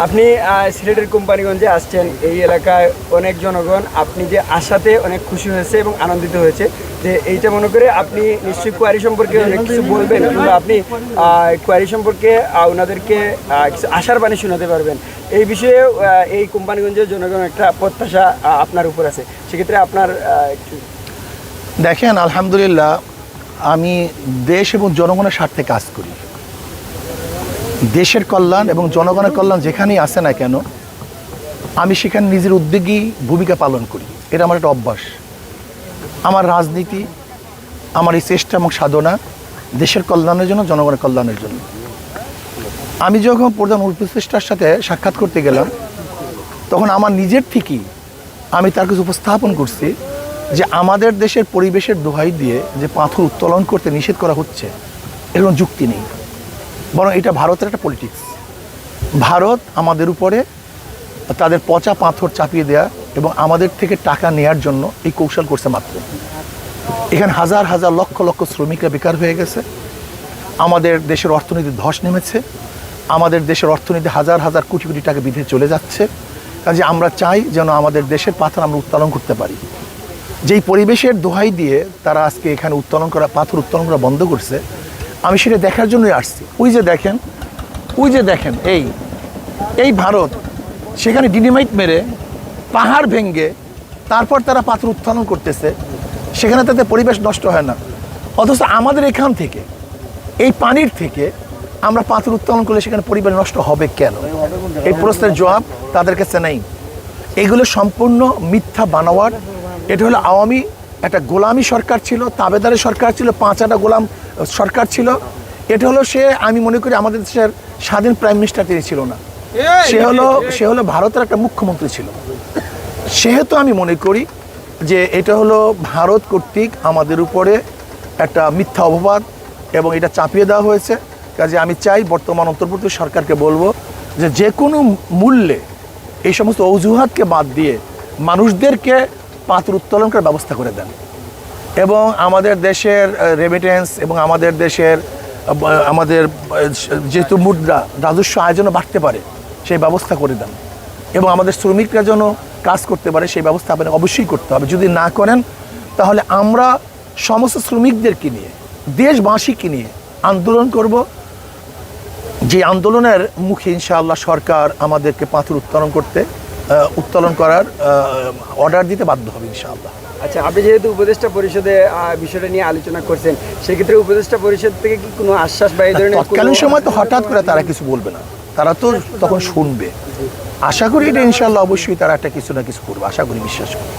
আপনি সিলেটের কোম্পানিগঞ্জে আসছেন, এই এলাকায় অনেক জনগণ আপনি যে আসাতে অনেক খুশি হয়েছে এবং আনন্দিত হয়েছে, যে এইটা মনে করে আপনি নিশ্চয়ই কোয়ারি সম্পর্কে অনেক কিছু বলবেন, কিংবা আপনি কোয়ারি সম্পর্কে ওনাদেরকে কিছু আশার বাণী শোনাতে পারবেন। এই বিষয়ে এই কোম্পানিগঞ্জের জনগণ একটা প্রত্যাশা আপনার উপর আছে, সেক্ষেত্রে আপনার দেখেন, আলহামদুলিল্লাহ আমি দেশ এবং জনগণের স্বার্থে কাজ করি। দেশের কল্যাণ এবং জনগণের কল্যাণ যেখানেই আসে না কেন, আমি সেখানে নিজের উদ্যোগী ভূমিকা পালন করি। এটা আমার একটা অভ্যাস। আমার রাজনীতি, আমার এই চেষ্টা এবং সাধনা দেশের কল্যাণের জন্য, জনগণের কল্যাণের জন্য। আমি যখন প্রধান উপদেষ্টার সাথে সাক্ষাৎ করতে গেলাম, তখন আমার নিজের থেকেই আমি তার কাছে উপস্থাপন করছি যে আমাদের দেশের পরিবেশের দোহাই দিয়ে যে পাথর উত্তোলন করতে নিষেধ করা হচ্ছে, এর কোনো যুক্তি নেই, বরং এটা ভারতের একটা পলিটিক্স। ভারত আমাদের উপরে তাদের পচা পাথর চাপিয়ে দেয়া এবং আমাদের থেকে টাকা নেয়ার জন্য এই কৌশল করছে মাত্র। এখানে হাজার হাজার লক্ষ লক্ষ শ্রমিকরা বেকার হয়ে গেছে, আমাদের দেশের অর্থনীতি ধস নেমেছে, আমাদের দেশের অর্থনীতি হাজার হাজার কোটি কোটি টাকা বিধে চলে যাচ্ছে। কাজে আমরা চাই যেন আমাদের দেশের পাথর আমরা উত্তোলন করতে পারি। যেই পরিবেশের দোহাই দিয়ে তারা আজকে এখানে পাথর উত্তোলন করা বন্ধ করছে, আমি সেটা দেখার জন্যই আসছি। ওই যে দেখেন এই ভারত সেখানে ডিনামাইট মেরে পাহাড় ভেঙে তারপর তারা পাথর উত্তোলন করতেছে, সেখানে তাদের পরিবেশ নষ্ট হয় না। অথচ আমাদের এখান থেকে, এই পানির থেকে আমরা পাথর উত্তোলন করলে সেখানে পরিবেশ নষ্ট হবে কেন? এই প্রশ্নের জবাব তাদের কাছে নেই। এগুলো সম্পূর্ণ মিথ্যা বানোয়াট। এটা হলো আওয়ামী একটা গোলামি সরকার ছিল, তাবেদারের সরকার ছিল, 5 গোলাম সরকার ছিল। এটা হলো আমি মনে করি আমাদের দেশের স্বাধীন প্রাইম মিনিস্টার তিনি ছিল না, সে হলো ভারতের একটা মুখ্যমন্ত্রী ছিল। সেহেতু আমি মনে করি যে এটা হলো ভারত কর্তৃক আমাদের উপরে একটা মিথ্যা অপবাদ এবং এটা চাপিয়ে দেওয়া হয়েছে। কাজে আমি চাই বর্তমান অন্তর্বর্তী সরকারকে বলবো যে কোনো মূল্যে এই সমস্ত অজুহাতকে বাদ দিয়ে মানুষদেরকে পাথর উত্তোলন করার ব্যবস্থা করে দেন, এবং আমাদের দেশের রেমিটেন্স এবং আমাদের দেশের যেহেতু মুদ্রা রাজস্ব আয় যেন বাড়তে পারে সেই ব্যবস্থা করে দেন, এবং আমাদের শ্রমিকরা যেন কাজ করতে পারে সেই ব্যবস্থা আপনাকে অবশ্যই করতে হবে। যদি না করেন তাহলে আমরা সমস্ত শ্রমিকদেরকে নিয়ে, দেশবাসীকে নিয়ে আন্দোলন করব। যে আন্দোলনের মুখে ইনশাআল্লাহ সরকার আমাদেরকে পাথর উত্তোলন করার অর্ডার দিতে বাধ্য হবে ইনশাআল্লাহ। আচ্ছা, আপনি যেহেতু উপদেষ্টা পরিষদে বিষয়টা নিয়ে আলোচনা করছেন, সেক্ষেত্রে উপদেষ্টা পরিষদ থেকে কি কোনো আশ্বাস বা এই ধরনের? তৎকালীন সময় তো হঠাৎ করে তারা কিছু বলবে না, তারা তো তখন শুনবে। আশা করি এটা ইনশাআল্লাহ অবশ্যই তারা একটা কিছু না কিছু করবে, আশা করি, বিশ্বাস করি।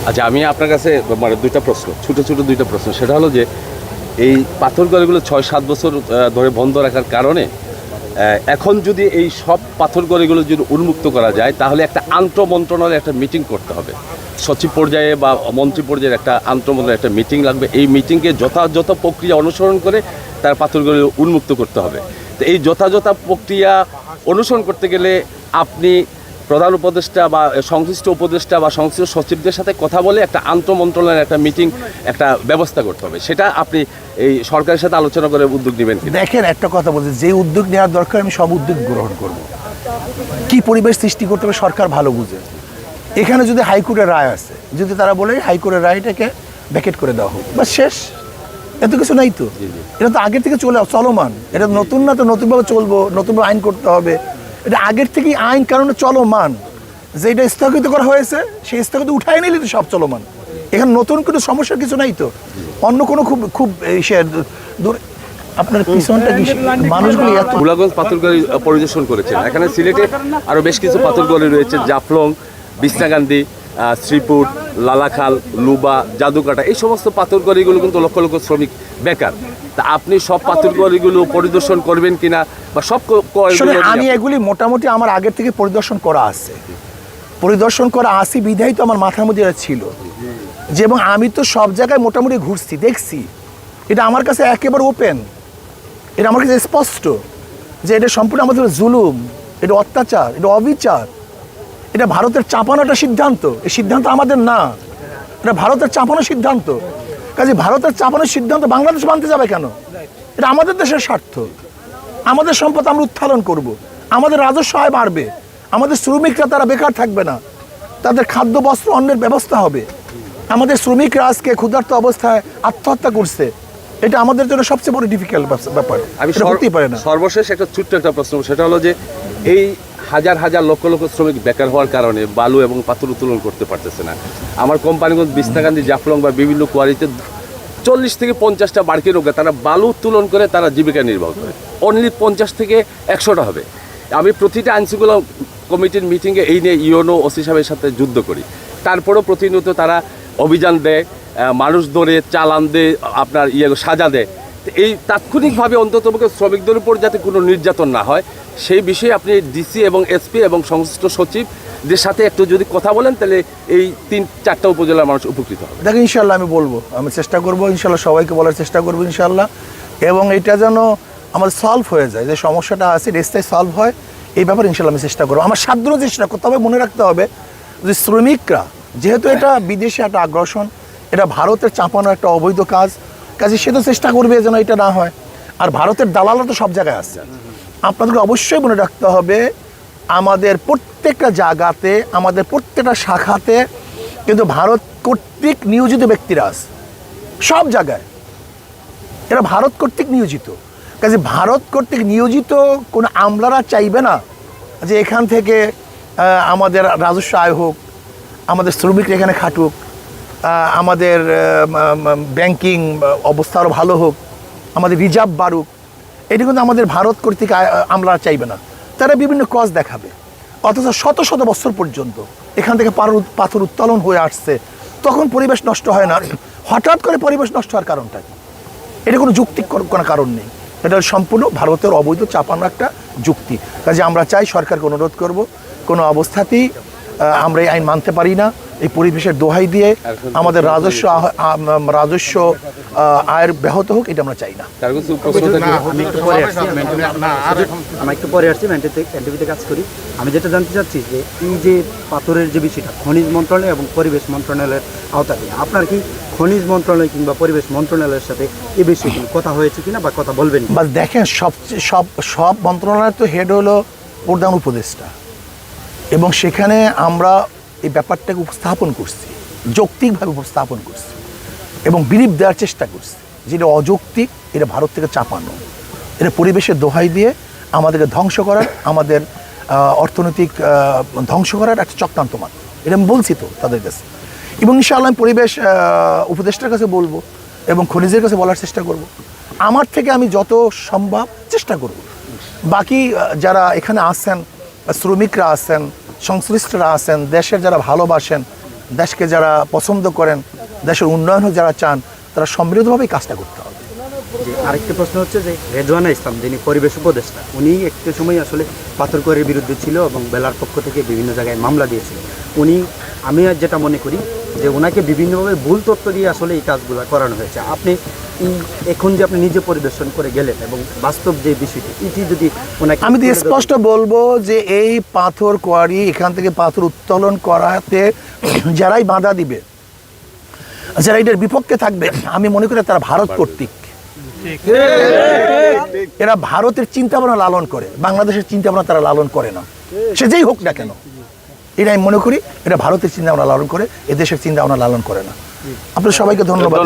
আচ্ছা, আমি আপনার কাছে দুইটা প্রশ্ন, ছোট দুইটা প্রশ্ন। সেটা হলো যে এই পাথরগড়িগুলো 6-7 বছর ধরে বন্ধ রাখার কারণে এখন যদি এই সব পাথরগড়িগুলো যদি উন্মুক্ত করা যায়, তাহলে একটা আন্তঃমন্ত্রণালয়ে একটা মিটিং করতে হবে, সচিব পর্যায়ে বা মন্ত্রী পর্যায়ের একটা আন্তঃমন্ত্রণালয়ে একটা মিটিং লাগবে। এই মিটিংকে যথাযথ প্রক্রিয়া অনুসরণ করে তার পাথরগড়ি উন্মুক্ত করতে হবে। তো এই যথাযথ প্রক্রিয়া অনুসরণ করতে গেলে আপনি প্রধান উপদেষ্টা বা সংশ্লিষ্ট উপদেষ্টা বা সংশ্লিষ্ট সচিবদের সাথে কথা বলে একটা আন্তঃমন্ত্রণালয়ের একটা মিটিং, একটা ব্যবস্থা করতে হবে। সেটা আপনি এই সরকারের সাথে আলোচনা করে উদ্যোগ নেবেন? দেখেন, একটা কথা বলছি, যে উদ্যোগ নেওয়ার দরকার আমি সব উদ্যোগ গ্রহণ করব। কি পরিবেশ সৃষ্টি করতে হবে সরকার ভালো বুঝে। এখানে যদি হাইকোর্টের রায় আছে, যদি তারা বলে হাইকোর্টের রায়টাকে ভ্যাকেট করে দেওয়া হোক, বা শেষ, এত কিছু নাই তো। এটা তো আগের থেকে চলমান, এটা নতুন না, তো নতুনভাবে চলবো, নতুনভাবে আইন করতে হবে। এটা আগের থেকেই আইন কারণে চলমান। যে এটা স্থগিত করা হয়েছে, সেই স্থগিত উঠাই নিলে তো সব চলমান। এখানে নতুন কোনো সমস্যার কিছু নাই তো। অন্য কোনো খুব আপনার পিছনটা মানুষগুলি এত গোলাগঞ্জ পাথরগড়ি পরিদর্শন করেছেন। এখানে সিলেটে আরও বেশ কিছু পাথরগড়ি রয়েছে, জাফলং, বিছনাকান্দি, শ্রীপুর, লালাখাল, লুবা, জাদুকাটা। এই সমস্ত পাথরগড়িগুলো কিন্তু লক্ষ লক্ষ শ্রমিক বেকার। তা আপনি সব পাথরগড়িগুলো পরিদর্শন করবেন কিনা, বা সব? আমি এগুলি মোটামুটি আমার আগের থেকে পরিদর্শন করা আছে বিধায় তো আমার মাথার মধ্যে এটা ছিল যে, এবং আমি তো সব জায়গায় মোটামুটি ঘুরছি, দেখছি। এটা আমার কাছে একেবারে ওপেন, এটা আমার কাছে স্পষ্ট যে এটা সম্পূর্ণ আমাদের জুলুম, এটা অত্যাচার, এটা অবিচার। এটা ভারতের চাপানোটা সিদ্ধান্ত, এই সিদ্ধান্ত আমাদের না, এটা ভারতের চাপানো সিদ্ধান্ত। কাজে ভারতের চাপানোর সিদ্ধান্ত বাংলাদেশ মানতে যাবে কেন? এটা আমাদের দেশের স্বার্থ, আমাদের সম্পদ আমরা উত্তোলন করব। আমাদের রাজস্ব আয় বাড়বে, আমাদের শ্রমিকরা তারা বেকার থাকবে না, তাদের খাদ্য বস্ত্র অন্যের ব্যবস্থা হবে। আমাদের শ্রমিকরা আজকে ক্ষুধার্ত অবস্থায় আত্মহত্যা করছে, এটা আমাদের জন্য সবচেয়ে বড় ডিফিকাল্ট ব্যাপার। আমি এটা হতেই পারে না। সর্বশেষ একটা ছোট্ট একটা প্রশ্ন, সেটা হলো যে এই হাজার হাজার লক্ষ লক্ষ শ্রমিক বেকার হওয়ার কারণে বালু এবং পাথর উত্তোলন করতে পারতেছে না। আমার কোম্পানিগঞ্জ, বিছনাকান্দি, জাফলং বা বিভিন্ন কোয়ারিতে 40 থেকে 50টা বাড়কি নৌকা, তারা বালু উত্তোলন করে তারা জীবিকা নির্বাহ করে। অনলি 50 থেকে 100টা হবে। আমি প্রতিটা আইনশৃঙ্খলা কমিটির মিটিংয়ে এই নিয়ে ইউনো ওসি সাহেবের সাথে যুদ্ধ করি, তারপরেও প্রতিনিয়ত তারা অভিযান দেয়, মানুষ ধরে চালান দেয়, আপনার সাজা দেয়। এই তাৎক্ষণিকভাবে অন্ততপক্ষে শ্রমিকদের উপর যাতে কোনো নির্যাতন না হয় সেই বিষয়ে আপনি ডিসি এবং এসপি এবং সংশ্লিষ্ট সচিবদের সাথে একটু যদি কথা বলেন, তাহলে এই 3-4টা উপজেলার মানুষ উপকৃত হবে। দেখো ইনশাল্লাহ আমি বলবো, আমি চেষ্টা করবো ইনশাল্লাহ, সবাইকে বলার চেষ্টা করবো ইনশাল্লাহ, এবং এটা যেন আমাদের সলভ হয়ে যায়, যে সমস্যাটা আছে রেস্তায় সলভ হয়, এই ব্যাপারে ইনশাল্লাহ আমি চেষ্টা করবো। আমার সাধ্য চেষ্টা করতে হবে। মনে রাখতে হবে যে শ্রমিকরা, যেহেতু এটা বিদেশে একটা আগ্রাসন, এটা ভারতের চাপানো একটা অবৈধ কাজে সে তো চেষ্টা করবে যেন এটা না হয়। আর ভারতের দালালরা তো সব জায়গায় আসছে। আপনাদেরকে অবশ্যই মনে রাখতে হবে, আমাদের প্রত্যেকটা জায়গাতে, আমাদের প্রত্যেকটা শাখাতে কিন্তু ভারত কর্তৃক নিয়োজিত ব্যক্তিরা আছে, সব জায়গায় এরা ভারত কর্তৃক নিয়োজিত। কাজে ভারত কর্তৃক নিয়োজিত কোনো আমলারা চাইবে না যে এখান থেকে আমাদের রাজস্ব আয় হোক, আমাদের শ্রমিকরা এখানে খাটুক, আমাদের ব্যাংকিং অবস্থা আরও ভালো হোক, আমাদের রিজার্ভ বাড়ুক। এটি কিন্তু আমাদের ভারত কর্তৃক আমলারা চাইবে না। তারা বিভিন্ন কজ দেখাবে, অথচ শত শত বছর পর্যন্ত এখান থেকে পাথর উত্তোলন হয়ে আসছে, তখন পরিবেশ নষ্ট হয় না। হঠাৎ করে পরিবেশ নষ্ট হওয়ার কারণটা কি? এটা কোনো যুক্তি কোনো কারণ নেই, এটা সম্পূর্ণ ভারতের অবৈধ চাপানো একটা যুক্তি। কাজে আমরা চাই, সরকারকে অনুরোধ করব, কোনো অবস্থাতেই আমরা এই আইন মানতে পারি না। এই পরিবেশের দোহাই দিয়ে আমাদের রাজস্ব আয়ের ব্যাহত হোক, এটা আমরা চাই না। আমি একটু পরে আসছি, এনটিভিতে কাজ করি। আমি যেটা জানতে চাচ্ছি যে এই যে পাথরের যে বিষয়টা খনিজ মন্ত্রণালয় এবং পরিবেশ মন্ত্রণালয়ের আওতাধীন, আপনার কি খনিজ মন্ত্রণালয় কিংবা পরিবেশ মন্ত্রণালয়ের সাথে এ বিষয়ে কি কথা হয়েছে কিনা বা কথা বলবেন? বা দেখেন, সব মন্ত্রণালয়ের তো হেড হলো প্রধান উপদেষ্টা, এবং সেখানে আমরা এই ব্যাপারটাকে উপস্থাপন করছি, যৌক্তিকভাবে উপস্থাপন করছি এবং বিলিভ দেওয়ার চেষ্টা করছি, যেটা অযৌক্তিক, এটা ভারত থেকে চাপানো, এটা পরিবেশের দোহাই দিয়ে আমাদেরকে ধ্বংস করার, আমাদের অর্থনৈতিক ধ্বংস করার একটা চক্রান্ত মাত্র। এটা আমি বলছি তো তাদের কাছে, এবং ইনশাআল্লাহ আমি পরিবেশ উপদেষ্টার কাছে বলবো এবং খনিজের কাছে বলার চেষ্টা করব। আমার থেকে আমি যত সম্ভব চেষ্টা করব। বাকি যারা এখানে আসেন, শ্রমিকরা আছেন, সংশ্লিষ্টরা আছেন, দেশের যারা ভালোবাসেন, দেশকে যারা পছন্দ করেন, দেশের উন্নয়ন হোক যারা চান, তারা সম্মিলিতভাবেই কাজটা করতে হবে। আরেকটি প্রশ্ন হচ্ছে যে রেজওয়ানা ইসলাম, যিনি পরিবেশ উপদেষ্টা, উনি একটু সময় আসলে পাথরকুয়ারির বিরুদ্ধে ছিল এবং বেলার পক্ষ থেকে বিভিন্ন জায়গায় মামলা দিয়েছিল। আমি যেটা মনে করি যে ওনাকে বিভিন্নভাবে ভুল তথ্য দিয়ে আসলে এই কাজগুলো করানো হয়েছে। আপনি এখন যে আপনি নিজে পরিদর্শন করে গেলেন এবং বাস্তব যে বিষয়টি, এটি যদি ওনাকে, আমি তো স্পষ্ট বলবো যে এই পাথর কোয়ারি, এখান থেকে পাথর উত্তোলন করাতে যারাই বাধা দিবে, যারা এটার বিপক্ষে থাকবে, আমি মনে করি তারা ভারত কর্তৃক, এরা ভারতের চিন্তাভাবনা লালন করে, বাংলাদেশের চিন্তাভাবনা তারা লালন করে না, সে যেই হোক না কেন। এটা আমি মনে করি এটা ভারতের চিন্তাভাবনা লালন করে, এদেশের চিন্তাভাবনা লালন করে না। আপনাদের সবাইকে ধন্যবাদ।